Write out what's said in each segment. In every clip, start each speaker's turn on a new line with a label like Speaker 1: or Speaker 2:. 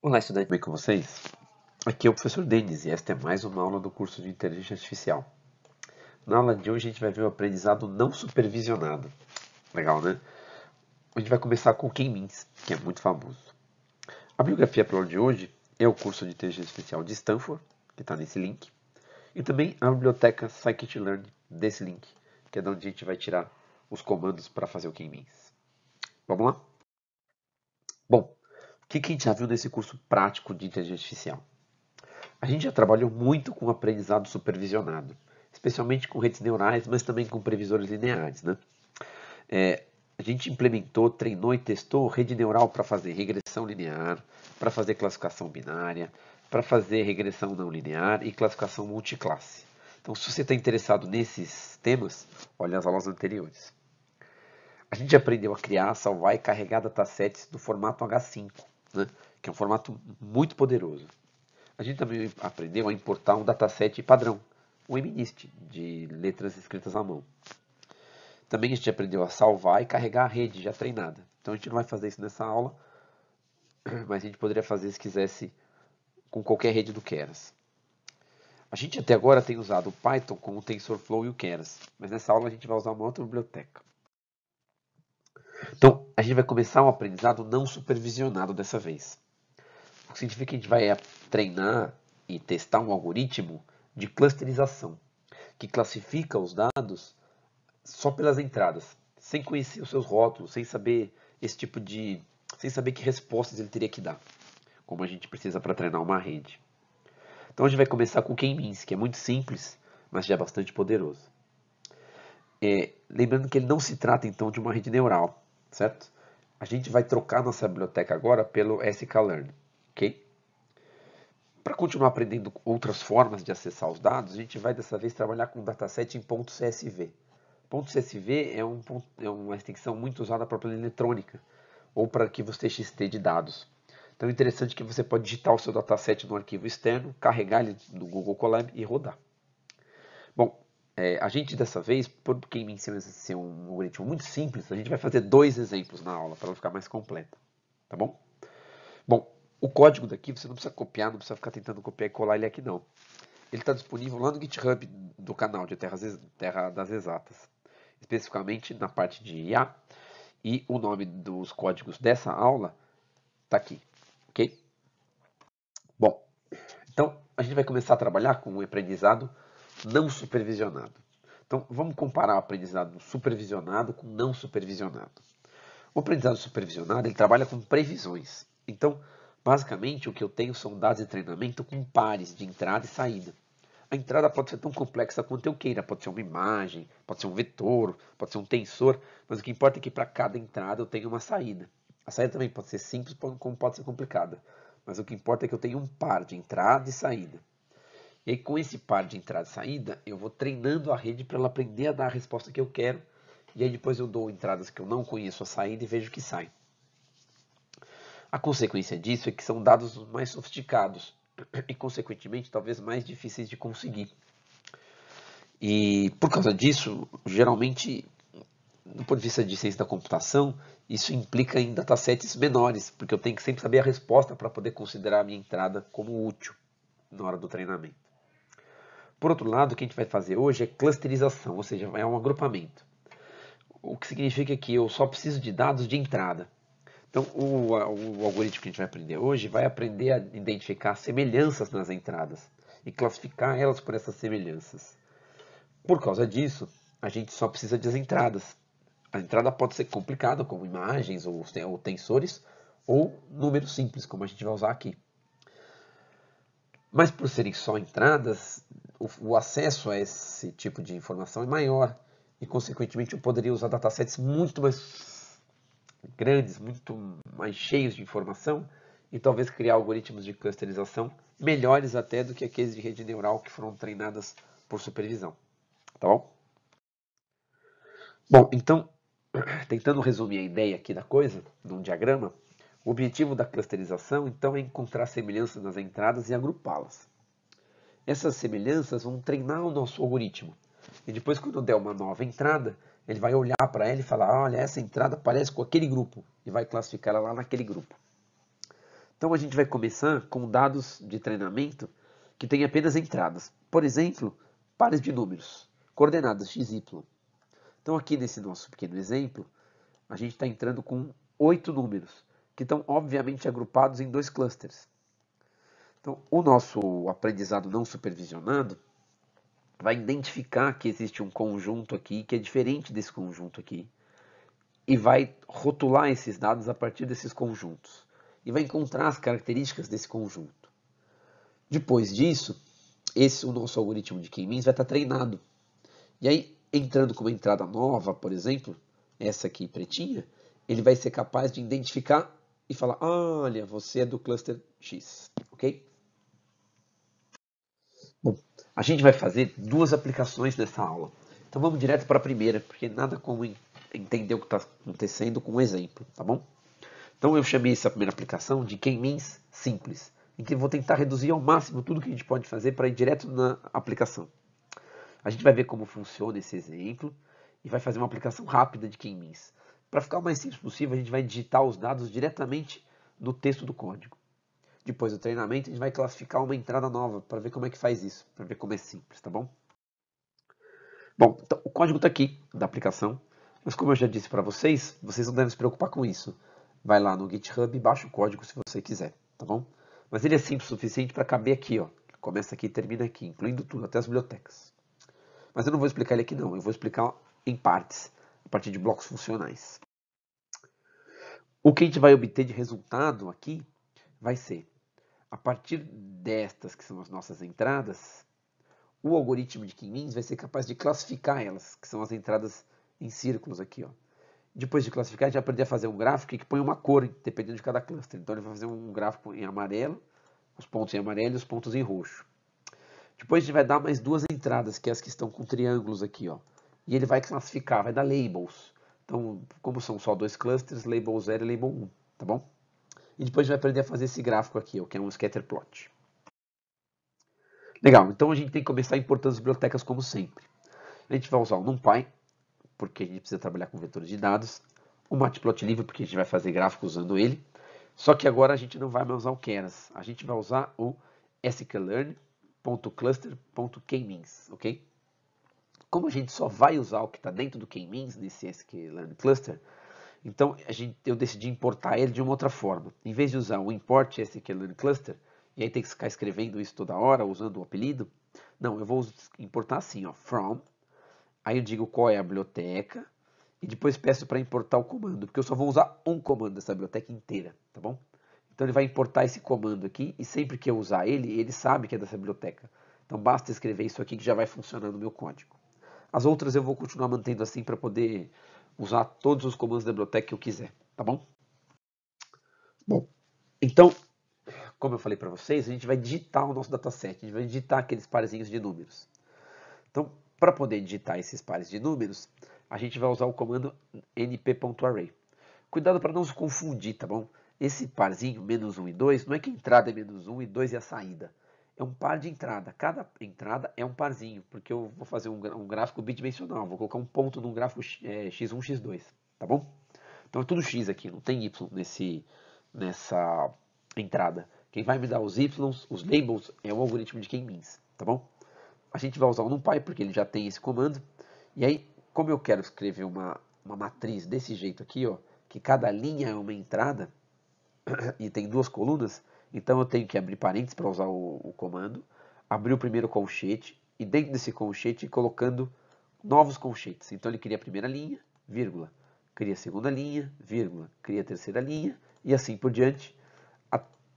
Speaker 1: Olá, estudante, tudo bem com vocês? Aqui é o professor Denis e esta é mais uma aula do curso de Inteligência Artificial. Na aula de hoje a gente vai ver o aprendizado não supervisionado. Legal, né? A gente vai começar com o K-Means, que é muito famoso. A bibliografia para a aula de hoje é o curso de Inteligência Artificial de Stanford, que está nesse link, e também a biblioteca Scikit-Learn desse link, que é de onde a gente vai tirar os comandos para fazer o K-Means. Vamos lá? Bom, o que a gente já viu nesse curso prático de Inteligência Artificial? A gente já trabalhou muito com aprendizado supervisionado, especialmente com redes neurais, mas também com previsores lineares, né? A gente implementou, treinou e testou rede neural para fazer regressão linear, para fazer classificação binária, para fazer regressão não linear e classificação multiclasse. Então, se você está interessado nesses temas, olhe as aulas anteriores. A gente aprendeu a criar, salvar e carregar datasets do formato H5, né? Que é um formato muito poderoso. A gente também aprendeu a importar um dataset padrão, o MNIST, de letras escritas à mão. Também a gente aprendeu a salvar e carregar a rede já treinada. Então a gente não vai fazer isso nessa aula, mas a gente poderia fazer se quisesse com qualquer rede do Keras. A gente até agora tem usado o Python com o TensorFlow e o Keras, mas nessa aula a gente vai usar uma outra biblioteca. Então a gente vai começar um aprendizado não supervisionado dessa vez. O que significa que a gente vai treinar e testar um algoritmo de clusterização, que classifica os dados só pelas entradas, sem conhecer os seus rótulos, sem saber esse tipo de, sem saber que respostas ele teria que dar, como a gente precisa para treinar uma rede. Então a gente vai começar com o K-means, que é muito simples, mas já é bastante poderoso. Lembrando que ele não se trata então de uma rede neural, certo? A gente vai trocar nossa biblioteca agora pelo sklearn, ok? Para continuar aprendendo outras formas de acessar os dados, a gente vai dessa vez trabalhar com um dataset em .csv. .csv é uma extensão muito usada para planilha eletrônica ou para arquivos TXT de dados. Então é interessante que você pode digitar o seu dataset no arquivo externo, carregar ele no Google Colab e rodar. Bom, a gente dessa vez, porque me ensina a ser um algoritmo muito simples, a gente vai fazer dois exemplos na aula para ela ficar mais completa, tá bom? Bom, o código daqui você não precisa copiar, não precisa ficar tentando copiar e colar ele aqui não. Ele está disponível lá no GitHub do canal de Terra das Exatas, especificamente na parte de IA, e o nome dos códigos dessa aula está aqui, ok? Bom, então a gente vai começar a trabalhar com um aprendizado não supervisionado. Então vamos comparar o aprendizado supervisionado com não supervisionado. O aprendizado supervisionado ele trabalha com previsões. Então, basicamente, o que eu tenho são dados de treinamento com pares de entrada e saída. A entrada pode ser tão complexa quanto eu queira, pode ser uma imagem, pode ser um vetor, pode ser um tensor, mas o que importa é que para cada entrada eu tenho uma saída. A saída também pode ser simples, como pode ser complicada, mas o que importa é que eu tenho um par de entrada e saída. E aí, com esse par de entrada e saída, eu vou treinando a rede para ela aprender a dar a resposta que eu quero, e aí depois eu dou entradas que eu não conheço a saída e vejo o que sai. A consequência disso é que são dados mais sofisticados e, consequentemente, talvez mais difíceis de conseguir. E por causa disso, geralmente, do ponto de vista de ciência da computação, isso implica em datasets menores, porque eu tenho que sempre saber a resposta para poder considerar a minha entrada como útil na hora do treinamento. Por outro lado, o que a gente vai fazer hoje é clusterização, ou seja, é um agrupamento. O que significa que eu só preciso de dados de entrada. Então, o algoritmo que a gente vai aprender hoje vai aprender a identificar semelhanças nas entradas e classificar elas por essas semelhanças. Por causa disso, a gente só precisa das entradas. A entrada pode ser complicada, como imagens ou tensores, ou números simples, como a gente vai usar aqui. Mas por serem só entradas, o acesso a esse tipo de informação é maior e, consequentemente, eu poderia usar datasets muito mais grandes, muito mais cheios de informação e talvez criar algoritmos de clusterização melhores até do que aqueles de rede neural que foram treinadas por supervisão. Tá bom? Bom, então, tentando resumir a ideia aqui da coisa, num diagrama, o objetivo da clusterização, então, é encontrar semelhanças nas entradas e agrupá-las. Essas semelhanças vão treinar o nosso algoritmo. E depois, quando der uma nova entrada, ele vai olhar para ela e falar, olha, essa entrada parece com aquele grupo, e vai classificar ela lá naquele grupo. Então a gente vai começar com dados de treinamento que têm apenas entradas. Por exemplo, pares de números, coordenadas x, y. Então aqui nesse nosso pequeno exemplo, a gente está entrando com 8 números, que estão obviamente agrupados em 2 clusters. Então o nosso aprendizado não supervisionado vai identificar que existe um conjunto aqui que é diferente desse conjunto aqui e vai rotular esses dados a partir desses conjuntos e vai encontrar as características desse conjunto. Depois disso, o nosso algoritmo de K-means vai estar treinado. E aí, entrando com uma entrada nova, por exemplo, essa aqui pretinha, ele vai ser capaz de identificar e falar, olha, você é do cluster X, ok? Bom, a gente vai fazer 2 aplicações nessa aula. Então vamos direto para a primeira, porque nada como entender o que está acontecendo com um exemplo, tá bom? Então eu chamei essa primeira aplicação de K-means simples, em que eu vou tentar reduzir ao máximo tudo que a gente pode fazer para ir direto na aplicação. A gente vai ver como funciona esse exemplo e vai fazer uma aplicação rápida de K-means. Para ficar o mais simples possível, a gente vai digitar os dados diretamente no texto do código. Depois do treinamento, a gente vai classificar uma entrada nova para ver como é que faz isso, para ver como é simples, tá bom? Bom, então, o código está aqui da aplicação, mas como eu já disse para vocês, vocês não devem se preocupar com isso. Vai lá no GitHub e baixa o código se você quiser, tá bom? Mas ele é simples o suficiente para caber aqui, ó. Começa aqui e termina aqui, incluindo tudo, até as bibliotecas. Mas eu não vou explicar ele aqui não, eu vou explicar em partes, a partir de blocos funcionais. O que a gente vai obter de resultado aqui vai ser, a partir destas que são as nossas entradas, o algoritmo de K-means vai ser capaz de classificar elas, que são as entradas em círculos aqui, ó. Depois de classificar, a gente vai aprender a fazer um gráfico que põe uma cor, dependendo de cada cluster. Então ele vai fazer um gráfico em amarelo, os pontos em amarelo e os pontos em roxo. Depois a gente vai dar mais 2 entradas, que é as que estão com triângulos aqui, ó. E ele vai classificar, vai dar labels. Então, como são só 2 clusters, label 0 e label 1, tá bom? E depois a gente vai aprender a fazer esse gráfico aqui, ó, que é um scatter plot. Legal, então a gente tem que começar importando as bibliotecas como sempre. A gente vai usar o NumPy, porque a gente precisa trabalhar com vetores de dados. O Matplotlib, porque a gente vai fazer gráfico usando ele. Só que agora a gente não vai mais usar o Keras. A gente vai usar o sklearn.cluster.kmeans, ok? Como a gente só vai usar o que está dentro do K-means nesse sklearn cluster, então eu decidi importar ele de uma outra forma. Em vez de usar o import sklearn cluster, e aí tem que ficar escrevendo isso toda hora, usando o apelido, não, eu vou importar assim, ó, from, aí eu digo qual é a biblioteca, e depois peço para importar o comando, porque eu só vou usar um comando dessa biblioteca inteira, tá bom? Então ele vai importar esse comando aqui, e sempre que eu usar ele, ele sabe que é dessa biblioteca. Então basta escrever isso aqui que já vai funcionar no meu código. As outras eu vou continuar mantendo assim para poder usar todos os comandos da biblioteca que eu quiser, tá bom? Bom, então, como eu falei para vocês, a gente vai digitar o nosso dataset, a gente vai digitar aqueles parezinhos de números. Então, para poder digitar esses pares de números, a gente vai usar o comando np.array. Cuidado para não se confundir, tá bom? Esse parzinho, menos 1 e 2, não é que a entrada é menos 1 e 2 é a saída. É um par de entrada. Cada entrada é um parzinho, porque eu vou fazer um gráfico bidimensional. Vou colocar um ponto num gráfico x1, x2, tá bom? Então é tudo x aqui, não tem y nessa entrada. Quem vai me dar os y, os labels, é o algoritmo de K-means, tá bom? A gente vai usar o NumPy, porque ele já tem esse comando. E aí, como eu quero escrever uma matriz desse jeito aqui, ó, que cada linha é uma entrada, e tem 2 colunas, então eu tenho que abrir parênteses para usar o comando, abrir o primeiro colchete, e dentro desse colchete ir colocando novos colchetes. Então ele cria a primeira linha, vírgula, cria a segunda linha, vírgula, cria a terceira linha, e assim por diante.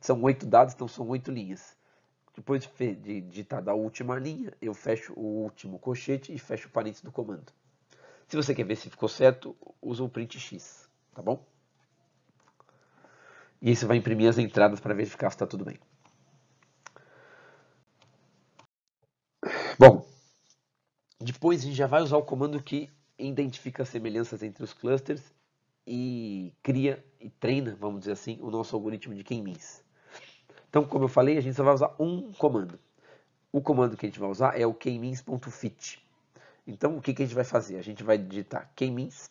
Speaker 1: São 8 dados, então são 8 linhas. Depois de digitar a última linha, eu fecho o último colchete e fecho o parênteses do comando. Se você quer ver se ficou certo, usa o print x, tá bom? E isso vai imprimir as entradas para verificar se está tudo bem. Bom, depois a gente já vai usar o comando que identifica as semelhanças entre os clusters e cria e treina, vamos dizer assim, o nosso algoritmo de K-means. Então, como eu falei, a gente só vai usar um comando. O comando que a gente vai usar é o kmeans.fit. Então, o que a gente vai fazer? A gente vai digitar kmeans,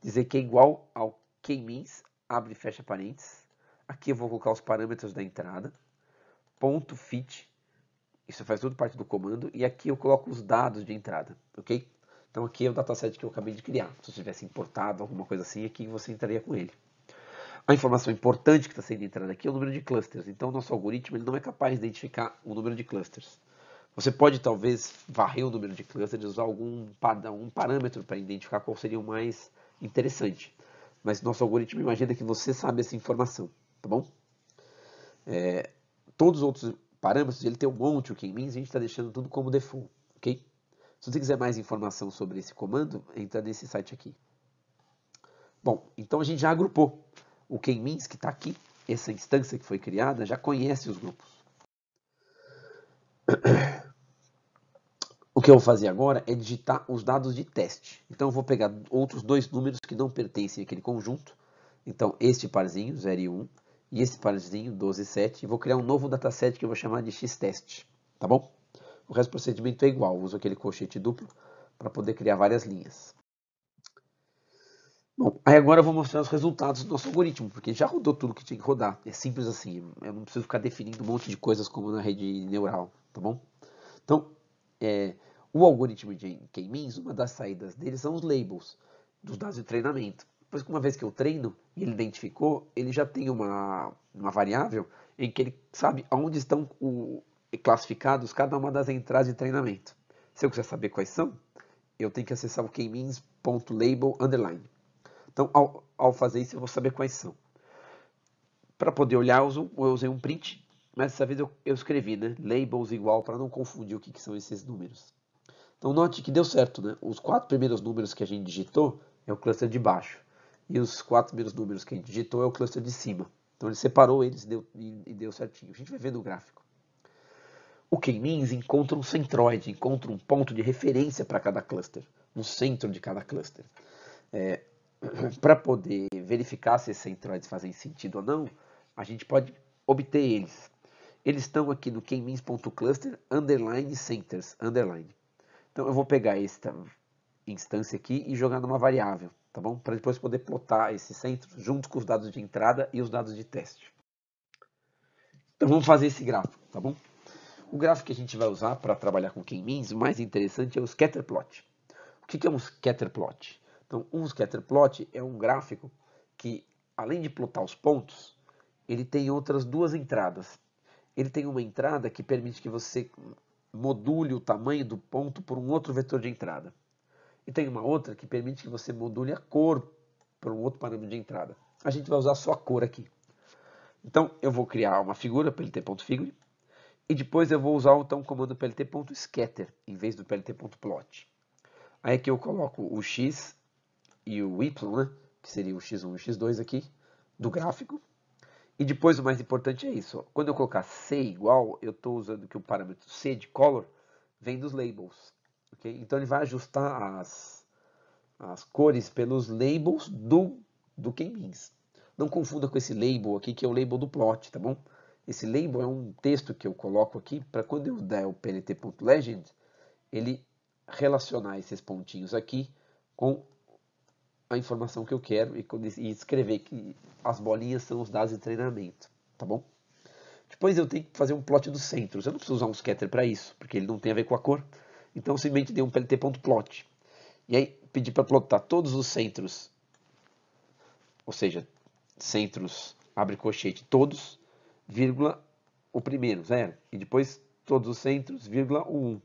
Speaker 1: dizer que é igual ao kmeans, abre e fecha parênteses. Aqui eu vou colocar os parâmetros da entrada, ponto fit, isso faz tudo parte do comando, e aqui eu coloco os dados de entrada, ok? Então aqui é o dataset que eu acabei de criar. Se você tivesse importado alguma coisa assim, aqui você entraria com ele. A informação importante que está sendo entrada aqui é o número de clusters. Então o nosso algoritmo ele não é capaz de identificar o número de clusters. Você pode talvez varrer o número de clusters e usar algum parâmetro para identificar qual seria o mais interessante. Mas nosso algoritmo imagina que você sabe essa informação, tá bom? Todos os outros parâmetros, ele tem um monte, o k-means, a gente está deixando tudo como default, ok? Se você quiser mais informação sobre esse comando, entra nesse site aqui. Bom, então a gente já agrupou. O k-means que está aqui, essa instância que foi criada, já conhece os grupos. O que eu vou fazer agora é digitar os dados de teste. Então eu vou pegar outros dois números que não pertencem àquele conjunto. Então este parzinho, 0 e 1, e esse parzinho, 12 e 7, e vou criar um novo dataset que eu vou chamar de xtest, tá bom? O resto do procedimento é igual, eu uso aquele colchete duplo para poder criar várias linhas. Bom, aí agora eu vou mostrar os resultados do nosso algoritmo, porque já rodou tudo que tinha que rodar. É simples assim, eu não preciso ficar definindo um monte de coisas como na rede neural, tá bom? Então, o algoritmo de k-means, uma das saídas dele são os labels dos dados de treinamento. Depois que uma vez que eu treino e ele identificou, ele já tem uma variável em que ele sabe aonde estão classificados cada uma das entradas de treinamento. Se eu quiser saber quais são, eu tenho que acessar o k-means.label underline. Então, ao fazer isso, eu vou saber quais são. Para poder olhar, eu usei um print, mas dessa vez eu escrevi, né? Labels igual, para não confundir o que são esses números. Então, note que deu certo, né? Os 4 primeiros números que a gente digitou é o cluster de baixo. E os 4 primeiros números que a gente digitou é o cluster de cima. Então, ele separou eles e deu certinho. A gente vai ver no gráfico. O k-means encontra um centroide, encontra um ponto de referência para cada cluster, no centro de cada cluster. Para poder verificar se esses centroides fazem sentido ou não, a gente pode obter eles. Eles estão aqui no k-means.cluster underline centers underline. Então eu vou pegar esta instância aqui e jogar numa variável, tá bom? Para depois poder plotar esses centros junto com os dados de entrada e os dados de teste. Então vamos fazer esse gráfico, tá bom? O gráfico que a gente vai usar para trabalhar com k-means, o mais interessante é o scatterplot. O que é um scatterplot? Então, um scatterplot é um gráfico que, além de plotar os pontos, ele tem outras duas entradas. Ele tem uma entrada que permite que você module o tamanho do ponto por um outro vetor de entrada. E tem uma outra que permite que você module a cor por um outro parâmetro de entrada. A gente vai usar só a cor aqui. Então, eu vou criar uma figura, plt.figure, e depois eu vou usar então, o comando plt.scatter, em vez do plt.plot. Aí aqui eu coloco o x e o y, né, que seria o x1 e o x2 aqui, do gráfico. E depois o mais importante é isso. Ó. Quando eu colocar C igual, eu estou usando que o parâmetro C de color vem dos labels. Okay? Então ele vai ajustar as cores pelos labels do k-means. Não confunda com esse label aqui, que é o label do plot, tá bom? Esse label é um texto que eu coloco aqui para quando eu der o plt.legend, ele relacionar esses pontinhos aqui com a informação que eu quero e escrever que as bolinhas são os dados de treinamento, tá bom? Depois eu tenho que fazer um plot dos centros. Eu não preciso usar um scatter para isso, porque ele não tem a ver com a cor. Então eu simplesmente dei um plt.plot. E aí pedi para plotar todos os centros, ou seja, centros, abre colchete, todos, vírgula, o primeiro, 0. E depois todos os centros, vírgula, o 1.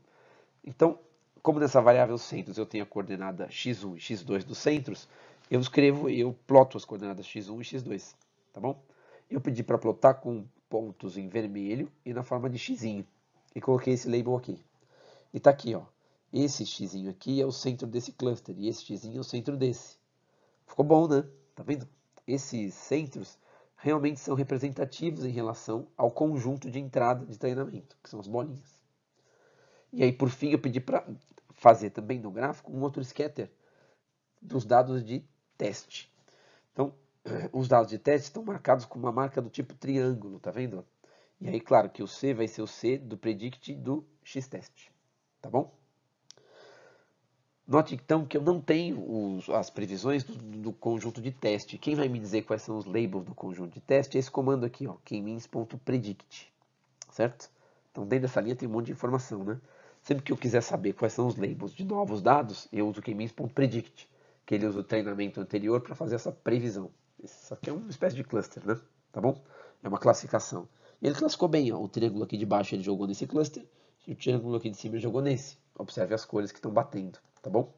Speaker 1: Então, como nessa variável centros eu tenho a coordenada x1 e x2 dos centros, eu ploto as coordenadas x1 e x2, tá bom? Eu pedi para plotar com pontos em vermelho e na forma de xzinho. E coloquei esse label aqui. E tá aqui, ó. Esse xzinho aqui é o centro desse cluster e esse xzinho é o centro desse. Ficou bom, né? Tá vendo? Esses centros realmente são representativos em relação ao conjunto de entrada de treinamento, que são as bolinhas. E aí, por fim, eu pedi para fazer também no gráfico um outro scatter dos dados de teste. Então, os dados de teste estão marcados com uma marca do tipo triângulo, tá vendo? E aí, claro que o C vai ser o C do predict do xtest, tá bom? Note então que eu não tenho as previsões do conjunto de teste. Quem vai me dizer quais são os labels do conjunto de teste é esse comando aqui, ó, k-means.predict, certo? Então dentro dessa linha tem um monte de informação, né? Sempre que eu quiser saber quais são os labels de novos dados, eu uso o k-means.predict, que ele usa o treinamento anterior para fazer essa previsão. Isso aqui é uma espécie de cluster, né? Tá bom? É uma classificação. E ele classificou bem, ó, o triângulo aqui de baixo ele jogou nesse cluster, e o triângulo aqui de cima ele jogou nesse. Observe as cores que estão batendo, tá bom?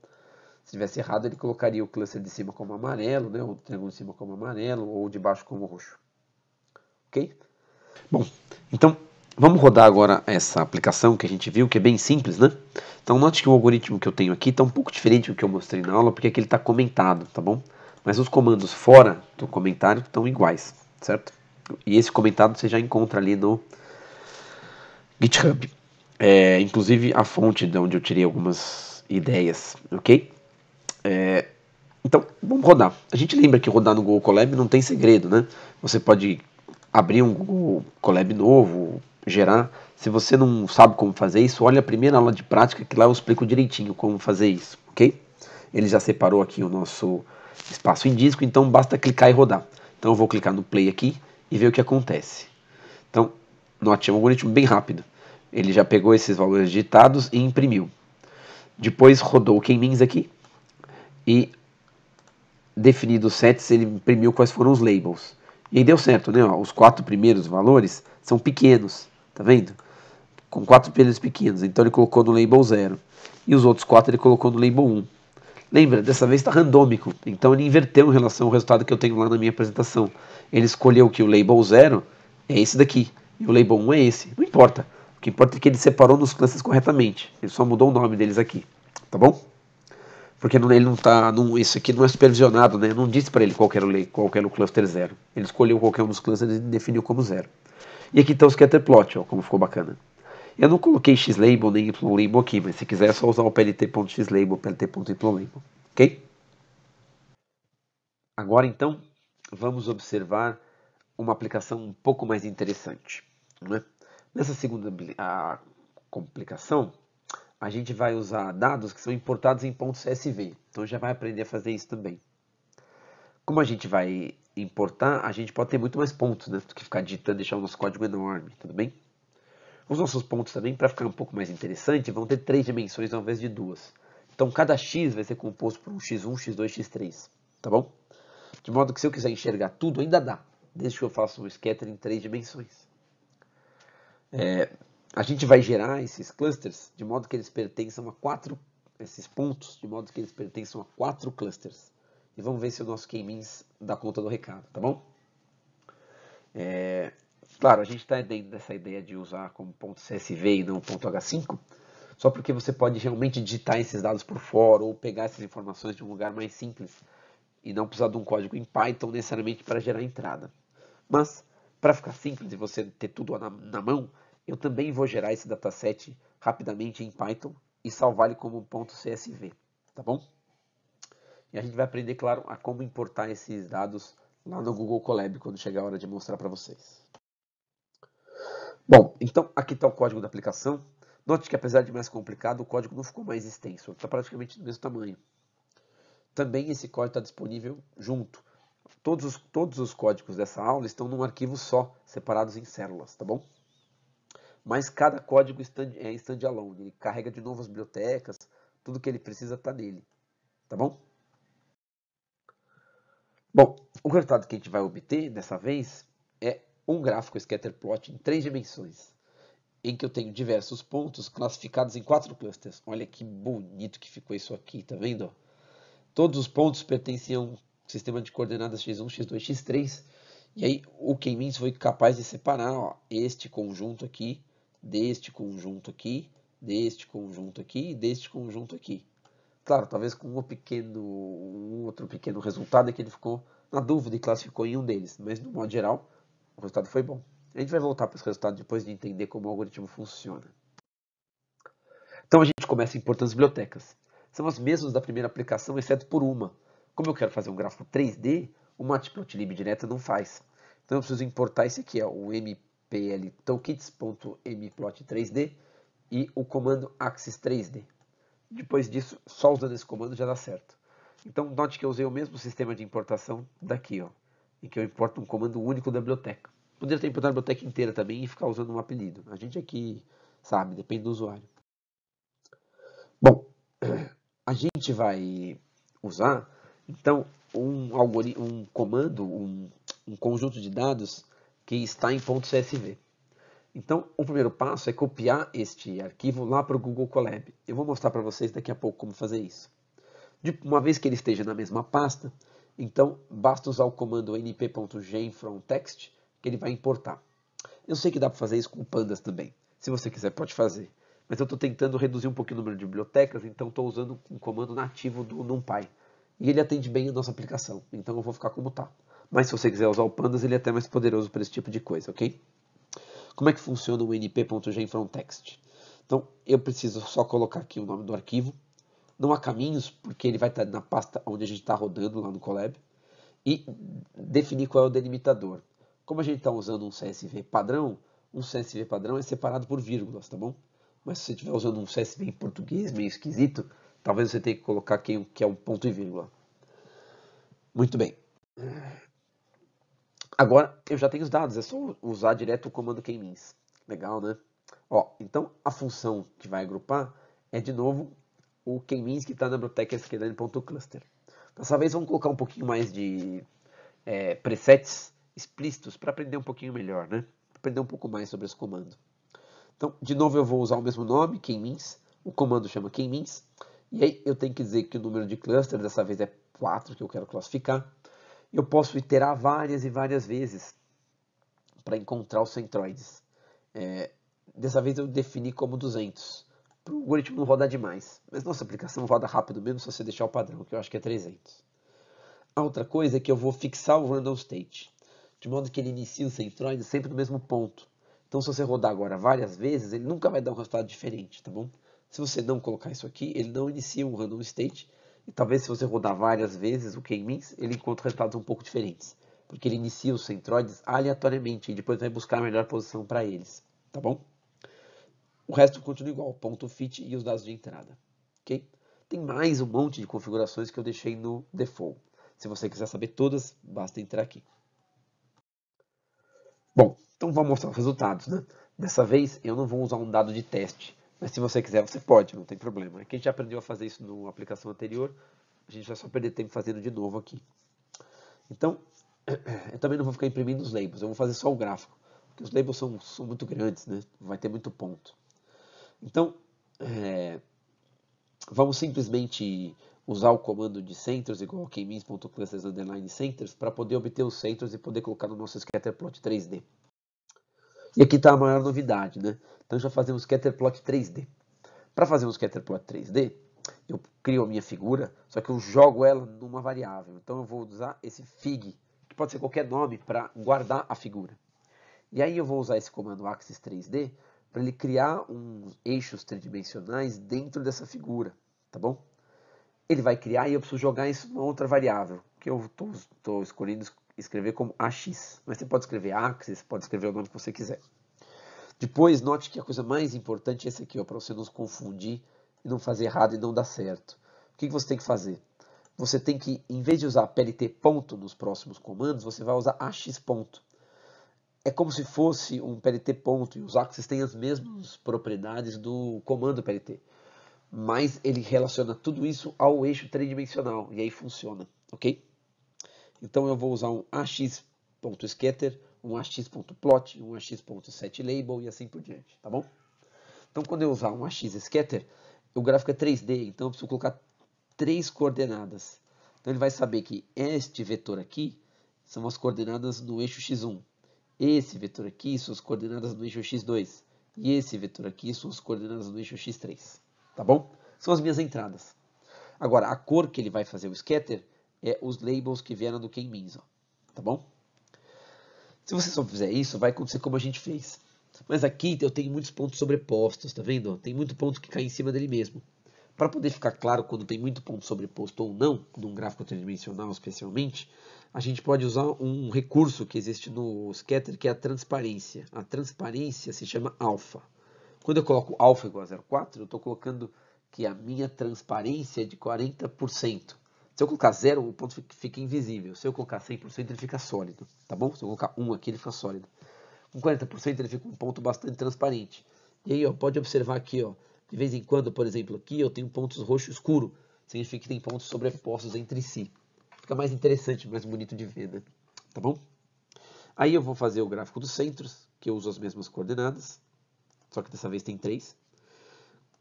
Speaker 1: Se tivesse errado, ele colocaria o cluster de cima como amarelo, né? O triângulo de cima como amarelo, ou de baixo como roxo. Ok? Bom, então vamos rodar agora essa aplicação que a gente viu, que é bem simples, né? Então note que o algoritmo que eu tenho aqui está um pouco diferente do que eu mostrei na aula, porque aqui ele está comentado, tá bom? Mas os comandos fora do comentário estão iguais, certo? E esse comentado você já encontra ali no GitHub. Inclusive a fonte de onde eu tirei algumas ideias, ok? Então, vamos rodar. A gente lembra que rodar no Google Colab não tem segredo, né? Você pode abrir um Google Colab novo, gerar. Se você não sabe como fazer isso, olha a primeira aula de prática que lá eu explico direitinho como fazer isso, ok? Ele já separou aqui o nosso espaço em disco, então basta clicar e rodar. Então eu vou clicar no play aqui e ver o que acontece. Então, note, é um algoritmo bem rápido. Ele já pegou esses valores digitados e imprimiu. Depois rodou o k-means aqui e definido os sets, ele imprimiu quais foram os labels. E aí deu certo, né? Ó, os 4 primeiros valores são pequenos, tá vendo? Com 4 primeiros pequenos, então ele colocou no label 0. E os outros 4 ele colocou no label 1. Lembra, dessa vez está randômico, então ele inverteu em relação ao resultado que eu tenho lá na minha apresentação. Ele escolheu que o label 0 é esse daqui, e o label 1 é esse. Não importa, o que importa é que ele separou nos classes corretamente. Ele só mudou o nome deles aqui, tá bom? Porque ele não tá. Isso aqui não é supervisionado, né? Não disse para ele qual era o cluster 0. Ele escolheu qualquer um dos clusters e definiu como 0. E aqui está o scatterplot, ó, como ficou bacana. Eu não coloquei xlabel nem ylabel aqui, mas se quiser é só usar o plt.xlabel, plt.ylabel, ok? Agora então, vamos observar uma aplicação um pouco mais interessante, né? Nessa segunda complicação, a gente vai usar dados que são importados em .csv. Então já vai aprender a fazer isso também. Como a gente vai importar, a gente pode ter muito mais pontos, né? Do que ficar digitando e deixar o nosso código enorme, tudo bem? Os nossos pontos também, para ficar um pouco mais interessante, vão ter 3 dimensões ao invés de 2. Então cada x vai ser composto por um x1, x2, x3, tá bom? De modo que se eu quiser enxergar tudo, ainda dá, desde que eu faça um scatter em 3 dimensões. A gente vai gerar esses clusters de modo que eles pertençam a 4, esses pontos, de modo que eles pertençam a 4 clusters. E vamos ver se o nosso k-means dá conta do recado, tá bom? Claro, a gente está dentro dessa ideia de usar como ponto .csv e não ponto .h5, só porque você pode realmente digitar esses dados por fora ou pegar essas informações de um lugar mais simples e não precisar de um código em Python necessariamente para gerar entrada. Mas, para ficar simples e você ter tudo na mão, eu também vou gerar esse dataset rapidamente em Python e salvar ele como .csv, tá bom? E a gente vai aprender, claro, a como importar esses dados lá no Google Colab quando chegar a hora de mostrar para vocês. Bom, então aqui está o código da aplicação. Note que apesar de mais complicado, o código não ficou mais extenso, está praticamente do mesmo tamanho. Também esse código está disponível junto. Todos os códigos dessa aula estão num arquivo só, separados em células, tá bom? Mas cada código é standalone, ele carrega de novo as bibliotecas, tudo que ele precisa está nele, tá bom? Bom, o resultado que a gente vai obter dessa vez é um gráfico scatterplot em 3 dimensões, em que eu tenho diversos pontos classificados em 4 clusters. Olha que bonito que ficou isso aqui, tá vendo? Todos os pontos pertenciam a um sistema de coordenadas x1, x2, x3. E aí o k-means foi capaz de separar, ó, este conjunto aqui, deste conjunto aqui, deste conjunto aqui e deste conjunto aqui. Claro, talvez com um outro pequeno resultado é que ele ficou na dúvida e classificou em um deles. Mas, no modo geral, o resultado foi bom. A gente vai voltar para esse resultado depois de entender como o algoritmo funciona. Então a gente começa importando as bibliotecas. São as mesmas da primeira aplicação, exceto por uma. Como eu quero fazer um gráfico 3D, o matplotlib direta não faz. Então eu preciso importar esse aqui, ó, o mpltoolkits.mplot3d e o comando axis3d. Depois disso, só usando esse comando já dá certo. Então, note que eu usei o mesmo sistema de importação daqui, ó, em que eu importo um comando único da biblioteca. Poderia ter importado a biblioteca inteira também e ficar usando um apelido. A gente aqui sabe, depende do usuário. Bom, a gente vai usar, então, um comando, um conjunto de dados que está em .csv. Então, o primeiro passo é copiar este arquivo lá para o Google Colab. Eu vou mostrar para vocês daqui a pouco como fazer isso. Uma vez que ele esteja na mesma pasta, então basta usar o comando np.genFromText, que ele vai importar. Eu sei que dá para fazer isso com pandas também. Se você quiser, pode fazer. Mas eu estou tentando reduzir um pouquinho o número de bibliotecas, então estou usando um comando nativo do NumPy. E ele atende bem a nossa aplicação, então eu vou ficar como está. Mas se você quiser usar o pandas, ele é até mais poderoso para esse tipo de coisa, ok? Como é que funciona o np.genFromText? Então, eu preciso só colocar aqui o nome do arquivo. Não há caminhos, porque ele vai estar na pasta onde a gente está rodando lá no Colab. E definir qual é o delimitador. Como a gente está usando um CSV padrão é separado por vírgulas, tá bom? Mas se você estiver usando um CSV em português meio esquisito, talvez você tenha que colocar aqui que é um ponto e vírgula. Muito bem. Agora eu já tenho os dados, é só usar direto o comando kmins. Legal, né? Ó, então a função que vai agrupar é de novo o kmins que está na biblioteca sklearn.cluster. Dessa vez vamos colocar um pouquinho mais de presets explícitos para aprender um pouquinho melhor, né? Pra aprender um pouco mais sobre esse comando. Então, de novo eu vou usar o mesmo nome, kmins. O comando chama kmins. E aí eu tenho que dizer que o número de cluster dessa vez é 4 que eu quero classificar. Eu posso iterar várias e várias vezes para encontrar os centroides. Dessa vez eu defini como 200, para o algoritmo não rodar demais. Mas nossa aplicação roda rápido mesmo se você deixar o padrão, que eu acho que é 300. A outra coisa é que eu vou fixar o random state, de modo que ele inicie o centroide sempre no mesmo ponto. Então se você rodar agora várias vezes, ele nunca vai dar um resultado diferente, tá bom? Se você não colocar isso aqui, ele não inicia um random state, e talvez se você rodar várias vezes o k-means, ele encontre resultados um pouco diferentes, porque ele inicia os centroides aleatoriamente e depois vai buscar a melhor posição para eles, tá bom? O resto continua igual, ponto fit e os dados de entrada, ok? Tem mais um monte de configurações que eu deixei no default. Se você quiser saber todas, basta entrar aqui. Bom, então vamos mostrar os resultados, né? Dessa vez eu não vou usar um dado de teste, mas se você quiser você pode, não tem problema. É que a gente já aprendeu a fazer isso na aplicação anterior, a gente vai só perder tempo fazendo de novo aqui. Então, eu também não vou ficar imprimindo os labels, eu vou fazer só o gráfico, porque os labels são muito grandes, né? Vai ter muito ponto. Então, vamos simplesmente usar o comando de centers igual a kmins.clusters_centers para poder obter os centros e poder colocar no nosso scatterplot 3D. E aqui está a maior novidade, né? Então já fazemos scatterplot 3D. Para fazer um scatterplot 3D, eu crio a minha figura, só que eu jogo ela numa variável. Então eu vou usar esse fig, que pode ser qualquer nome, para guardar a figura. E aí eu vou usar esse comando axis 3D para ele criar uns eixos tridimensionais dentro dessa figura, tá bom? Ele vai criar e eu preciso jogar isso numa outra variável, que eu estou escolhendo escrever como AX. Mas você pode escrever axis, pode escrever o nome que você quiser. Depois, note que a coisa mais importante é essa aqui, para você não se confundir e não fazer errado e não dar certo. O que você tem que fazer? Você tem que, em vez de usar plt ponto nos próximos comandos, você vai usar ax ponto. É como se fosse um plt ponto, e os axes têm as mesmas propriedades do comando plt. Mas ele relaciona tudo isso ao eixo tridimensional, e aí funciona, ok? Então eu vou usar um ax.scatter, um ax.plot, um ax.setLabel e assim por diante, tá bom? Então quando eu usar um axscatter, o gráfico é 3D, então eu preciso colocar 3 coordenadas. Então ele vai saber que este vetor aqui são as coordenadas no eixo x1. Esse vetor aqui são as coordenadas no eixo x2. E esse vetor aqui são as coordenadas no eixo x3. Tá bom? São as minhas entradas. Agora, a cor que ele vai fazer o scatter é os labels que vieram do k-means. Tá bom? Se você só fizer isso, vai acontecer como a gente fez. Mas aqui eu tenho muitos pontos sobrepostos, tá vendo? Tem muito ponto que cai em cima dele mesmo. Para poder ficar claro quando tem muito ponto sobreposto ou não, num gráfico tridimensional especialmente, a gente pode usar um recurso que existe no scatter, que é a transparência. A transparência se chama alfa. Quando eu coloco alfa igual a 0,4, eu estou colocando que a minha transparência é de 40%. Se eu colocar 0, o ponto fica invisível. Se eu colocar 100%, ele fica sólido, tá bom? Se eu colocar 1 aqui, ele fica sólido. Com 40%, ele fica um ponto bastante transparente. E aí, ó, pode observar aqui, ó, de vez em quando, por exemplo, aqui eu tenho pontos roxo escuro. Significa que tem pontos sobrepostos entre si. Fica mais interessante, mais bonito de ver, né? Tá bom? Aí eu vou fazer o gráfico dos centros, que eu uso as mesmas coordenadas, só que dessa vez tem 3.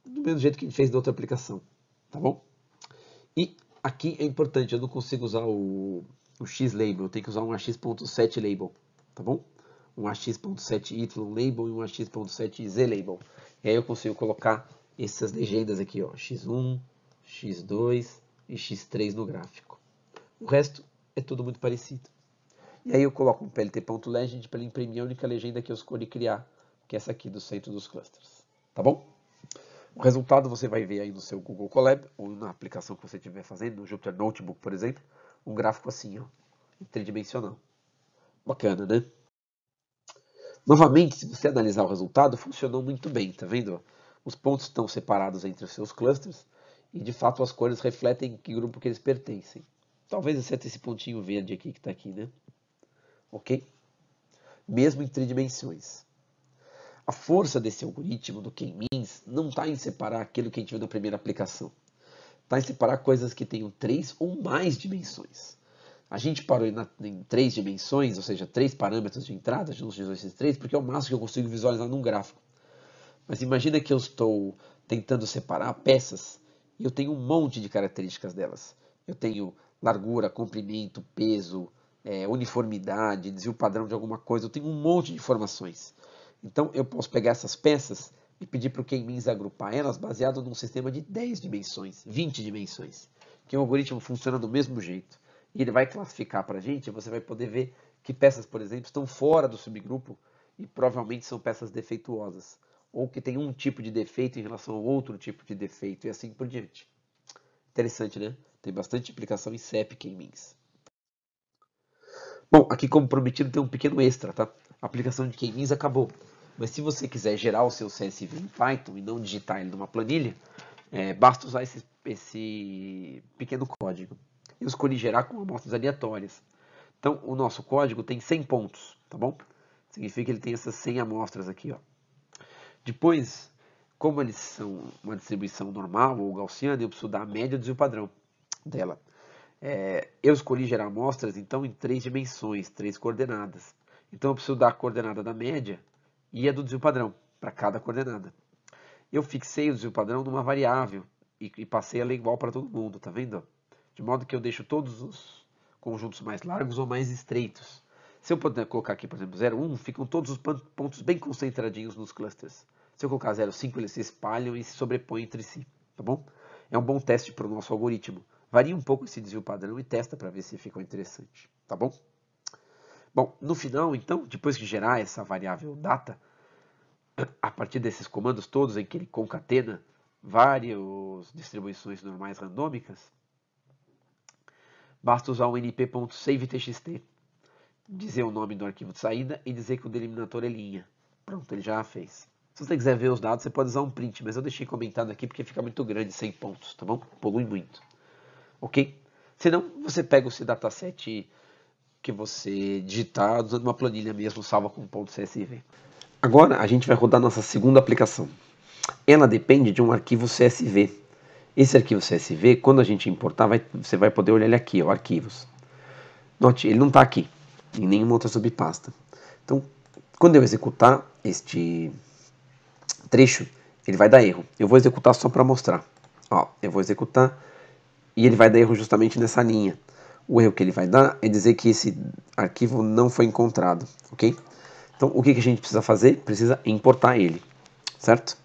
Speaker 1: Do mesmo jeito que a gente fez na outra aplicação, tá bom? E aqui é importante, eu não consigo usar o X-label, eu tenho que usar um AX.7 label, tá bom? Um AX.7Y label e um AX.7Z label. E aí eu consigo colocar essas legendas aqui, ó, X1, X2 e X3 no gráfico. O resto é tudo muito parecido. E aí eu coloco um plt.legend para ele imprimir a única legenda que eu escolhi criar, que é essa aqui do centro dos clusters. Tá bom? O resultado você vai ver aí no seu Google Colab, ou na aplicação que você estiver fazendo, no Jupyter Notebook, por exemplo, um gráfico assim, ó, em tridimensional. Bacana, né? Novamente, se você analisar o resultado, funcionou muito bem, tá vendo? Os pontos estão separados entre os seus clusters, e de fato as cores refletem que grupo que eles pertencem. Talvez exceto esse pontinho verde aqui que está aqui, né? Ok? Mesmo em tridimensões. A força desse algoritmo do K-means não está em separar aquilo que a gente viu na primeira aplicação. Está em separar coisas que tenham 3 ou mais dimensões. A gente parou em 3 dimensões, ou seja, 3 parâmetros de entrada, juntos esses 3, porque é o máximo que eu consigo visualizar num gráfico. Mas imagina que eu estou tentando separar peças e eu tenho um monte de características delas. Eu tenho largura, comprimento, peso, uniformidade, desvio padrão de alguma coisa. Eu tenho um monte de informações. Então eu posso pegar essas peças e pedir para o K-means agrupar elas baseado num sistema de 10 dimensões, 20 dimensões, que o algoritmo funciona do mesmo jeito. E ele vai classificar para a gente, você vai poder ver que peças, por exemplo, estão fora do subgrupo e provavelmente são peças defeituosas, ou que tem um tipo de defeito em relação ao outro tipo de defeito, e assim por diante. Interessante, né? Tem bastante aplicação em CEP K-means. Bom, aqui como prometido tem um pequeno extra, tá? A aplicação de K-means acabou. Mas se você quiser gerar o seu CSV em Python e não digitar ele numa planilha, basta usar esse pequeno código. Eu escolhi gerar com amostras aleatórias. Então, o nosso código tem 100 pontos, tá bom? Significa que ele tem essas 100 amostras aqui, ó. Depois, como eles são uma distribuição normal ou gaussiana, eu preciso dar a média do desvio padrão dela. Eu escolhi gerar amostras, então, em 3 dimensões, 3 coordenadas. Então, eu preciso dar a coordenada da média e a do desvio padrão, para cada coordenada. Eu fixei o desvio padrão numa variável e passei ela igual para todo mundo, tá vendo? De modo que eu deixo todos os conjuntos mais largos ou mais estreitos. Se eu puder colocar aqui, por exemplo, 0,1, ficam todos os pontos bem concentradinhos nos clusters. Se eu colocar 0,5, eles se espalham e se sobrepõem entre si, tá bom? É um bom teste para o nosso algoritmo. Varia um pouco esse desvio padrão e testa para ver se ficou interessante, tá bom? Bom, no final, então, depois de gerar essa variável data, a partir desses comandos todos em que ele concatena várias distribuições normais randômicas, basta usar o np.saveTxt, dizer o nome do arquivo de saída e dizer que o delimigador é linha. Pronto, ele já fez. Se você quiser ver os dados, você pode usar um print, mas eu deixei comentado aqui porque fica muito grande, 100 pontos, tá bom? Polui muito. Ok? Senão, você pega esse dataset que você digitar usando uma planilha mesmo, salva com .csv. Agora, a gente vai rodar nossa segunda aplicação. Ela depende de um arquivo CSV. Esse arquivo CSV, quando a gente importar, você vai poder olhar ele aqui, ó, arquivos. Note, ele não está aqui, em nenhuma outra subpasta. Então, quando eu executar este trecho, ele vai dar erro. Eu vou executar só para mostrar. Ó, eu vou executar e ele vai dar erro justamente nessa linha. O erro que ele vai dar é dizer que esse arquivo não foi encontrado, ok? Então, o que a gente precisa fazer? Precisa importar ele, certo?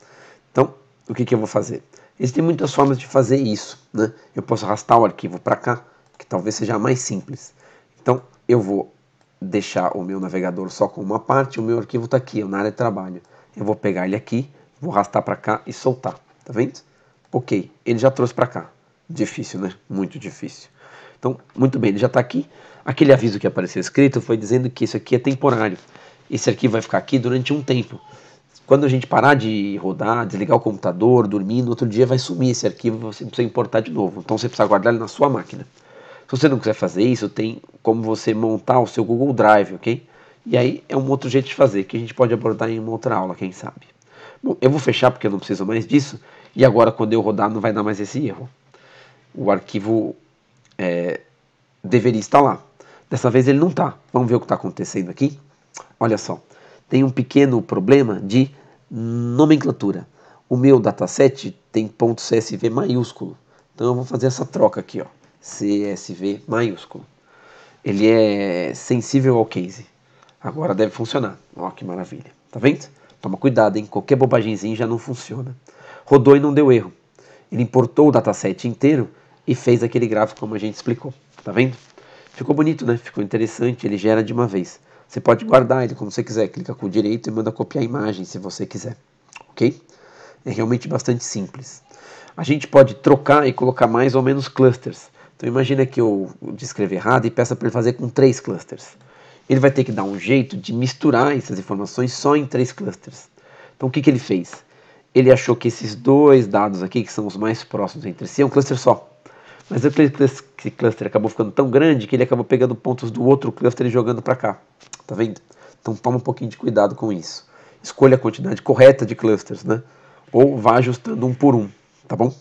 Speaker 1: Então, o que eu vou fazer? Existem muitas formas de fazer isso, né? Eu posso arrastar o arquivo para cá, que talvez seja a mais simples. Então, eu vou deixar o meu navegador só com uma parte, o meu arquivo está aqui, na área de trabalho. Eu vou pegar ele aqui, vou arrastar para cá e soltar, tá vendo? Ok, ele já trouxe para cá. Difícil, né? Muito difícil. Então, muito bem, ele já está aqui. Aquele aviso que apareceu escrito foi dizendo que isso aqui é temporário. Esse arquivo vai ficar aqui durante um tempo. Quando a gente parar de rodar, desligar o computador, dormir, no outro dia vai sumir esse arquivo e você precisa importar de novo. Então você precisa guardar ele na sua máquina. Se você não quiser fazer isso, tem como você montar o seu Google Drive, ok? E aí é um outro jeito de fazer, que a gente pode abordar em uma outra aula, quem sabe. Bom, eu vou fechar porque eu não preciso mais disso. E agora, quando eu rodar, não vai dar mais esse erro. O arquivo deveria estar lá. Dessa vez ele não está. Vamos ver o que está acontecendo aqui? Olha só, tem um pequeno problema de nomenclatura. O meu dataset tem ponto .csv maiúsculo. Então eu vou fazer essa troca aqui, ó. CSV maiúsculo. Ele é sensível ao case. Agora deve funcionar. Ó, que maravilha. Tá vendo? Toma cuidado, hein? Qualquer bobagemzinha já não funciona. Rodou e não deu erro. Ele importou o dataset inteiro e fez aquele gráfico como a gente explicou. Tá vendo? Ficou bonito, né? Ficou interessante. Ele gera de uma vez. Você pode guardar ele como você quiser. Clica com o direito e manda copiar a imagem se você quiser. Ok? É realmente bastante simples. A gente pode trocar e colocar mais ou menos clusters. Então imagina que eu descrevi errado e peça para ele fazer com 3 clusters. Ele vai ter que dar um jeito de misturar essas informações só em 3 clusters. Então o que ele fez? Ele achou que esses dois dados aqui, que são os mais próximos entre si, é um cluster só. Mas esse cluster acabou ficando tão grande que ele acabou pegando pontos do outro cluster e jogando para cá. Tá vendo? Então toma um pouquinho de cuidado com isso. Escolha a quantidade correta de clusters, né? Ou vá ajustando um por um, tá bom?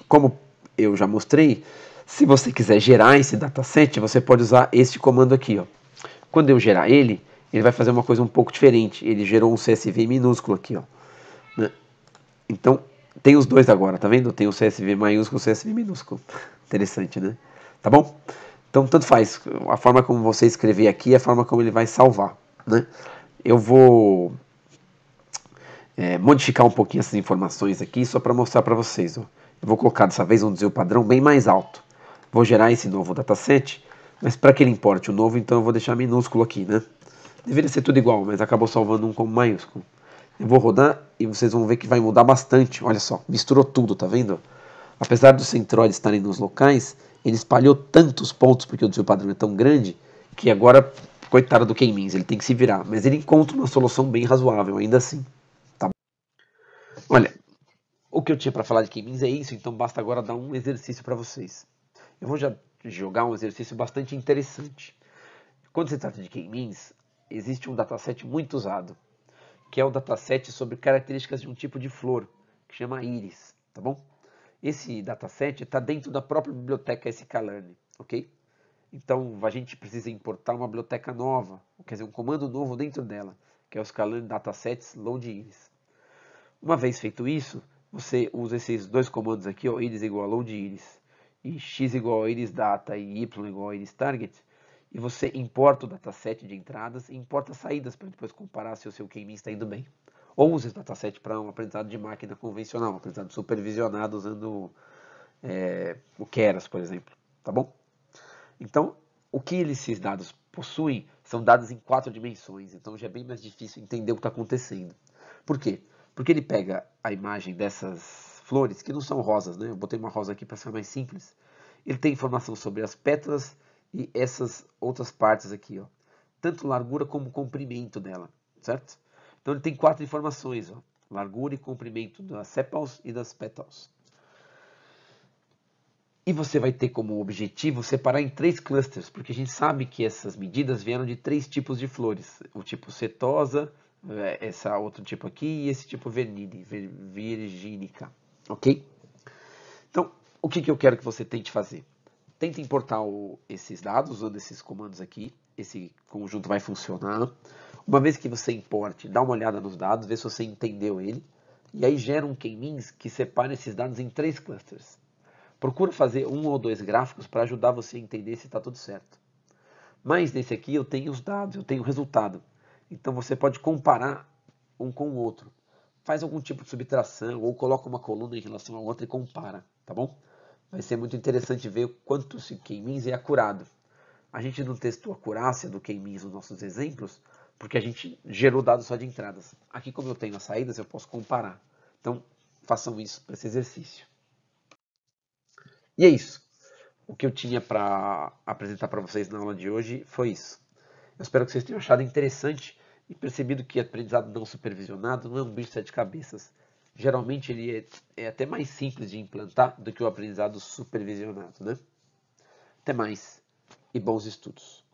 Speaker 1: Como eu já mostrei, se você quiser gerar esse dataset, você pode usar este comando aqui, ó. Quando eu gerar ele, ele vai fazer uma coisa um pouco diferente. Ele gerou um CSV minúsculo aqui, ó. Né? Então, tem os dois agora, tá vendo? Tem o CSV maiúsculo e o CSV minúsculo. Interessante, né? Tá bom? Então, tanto faz. A forma como você escrever aqui é a forma como ele vai salvar, né? Eu vou modificar um pouquinho essas informações aqui só para mostrar para vocês. Ó. Eu vou colocar dessa vez um desvio padrão bem mais alto. Vou gerar esse novo dataset, mas para que ele importe o novo, então eu vou deixar minúsculo aqui, né? Deveria ser tudo igual, mas acabou salvando um como maiúsculo. Eu vou rodar e vocês vão ver que vai mudar bastante. Olha só, misturou tudo, tá vendo? Apesar dos centroides estarem nos locais, ele espalhou tantos pontos porque o desvio padrão é tão grande que agora, coitado do K-means, ele tem que se virar. Mas ele encontra uma solução bem razoável ainda assim. Tá? Olha, o que eu tinha para falar de K-means é isso, então basta agora dar um exercício para vocês. Eu vou já jogar um exercício bastante interessante. Quando se trata de K-means, existe um dataset muito usado, que é o dataset sobre características de um tipo de flor, que chama íris, tá bom? Esse dataset está dentro da própria biblioteca sklearn, ok? Então a gente precisa importar uma biblioteca nova, quer dizer, um comando novo dentro dela, que é o sklearn datasets load iris. Uma vez feito isso, você usa esses dois comandos aqui, ó, iris igual a load iris, e x igual a iris data e y igual a iris target, e você importa o dataset de entradas e importa saídas para depois comparar se o seu K-means está indo bem. Ou use esse dataset para um aprendizado de máquina convencional, um aprendizado supervisionado usando o Keras, por exemplo. Tá bom? Então, o que esses dados possuem são dados em 4 dimensões, então já é bem mais difícil entender o que está acontecendo. Por quê? Porque ele pega a imagem dessas flores, que não são rosas, né? Eu botei uma rosa aqui para ser mais simples. Ele tem informação sobre as pétalas e essas outras partes aqui, ó. Tanto largura como comprimento dela, certo? Então ele tem 4 informações, ó. Largura e comprimento das sepals e das petals. E você vai ter como objetivo separar em 3 clusters, porque a gente sabe que essas medidas vieram de 3 tipos de flores. O tipo setosa, esse outro tipo aqui e esse tipo virgínica, ok? Então, o que eu quero que você tente fazer? Tente importar esses dados usando esses comandos aqui. Esse conjunto vai funcionar. Uma vez que você importe, dá uma olhada nos dados, vê se você entendeu ele. E aí gera um K-means que separa esses dados em 3 clusters. Procura fazer 1 ou 2 gráficos para ajudar você a entender se está tudo certo. Mas nesse aqui eu tenho os dados, eu tenho o resultado. Então você pode comparar um com o outro. Faz algum tipo de subtração ou coloca uma coluna em relação à outra e compara, tá bom? Vai ser muito interessante ver o quanto esse K-means é acurado. A gente não testou a acurácia do K-means nos nossos exemplos, porque a gente gerou dados só de entradas. Aqui, como eu tenho as saídas, eu posso comparar. Então, façam isso para esse exercício. E é isso. O que eu tinha para apresentar para vocês na aula de hoje foi isso. Eu espero que vocês tenham achado interessante e percebido que aprendizado não supervisionado não é um bicho de sete cabeças. Geralmente ele é até mais simples de implantar do que o aprendizado supervisionado, né? Até mais e bons estudos.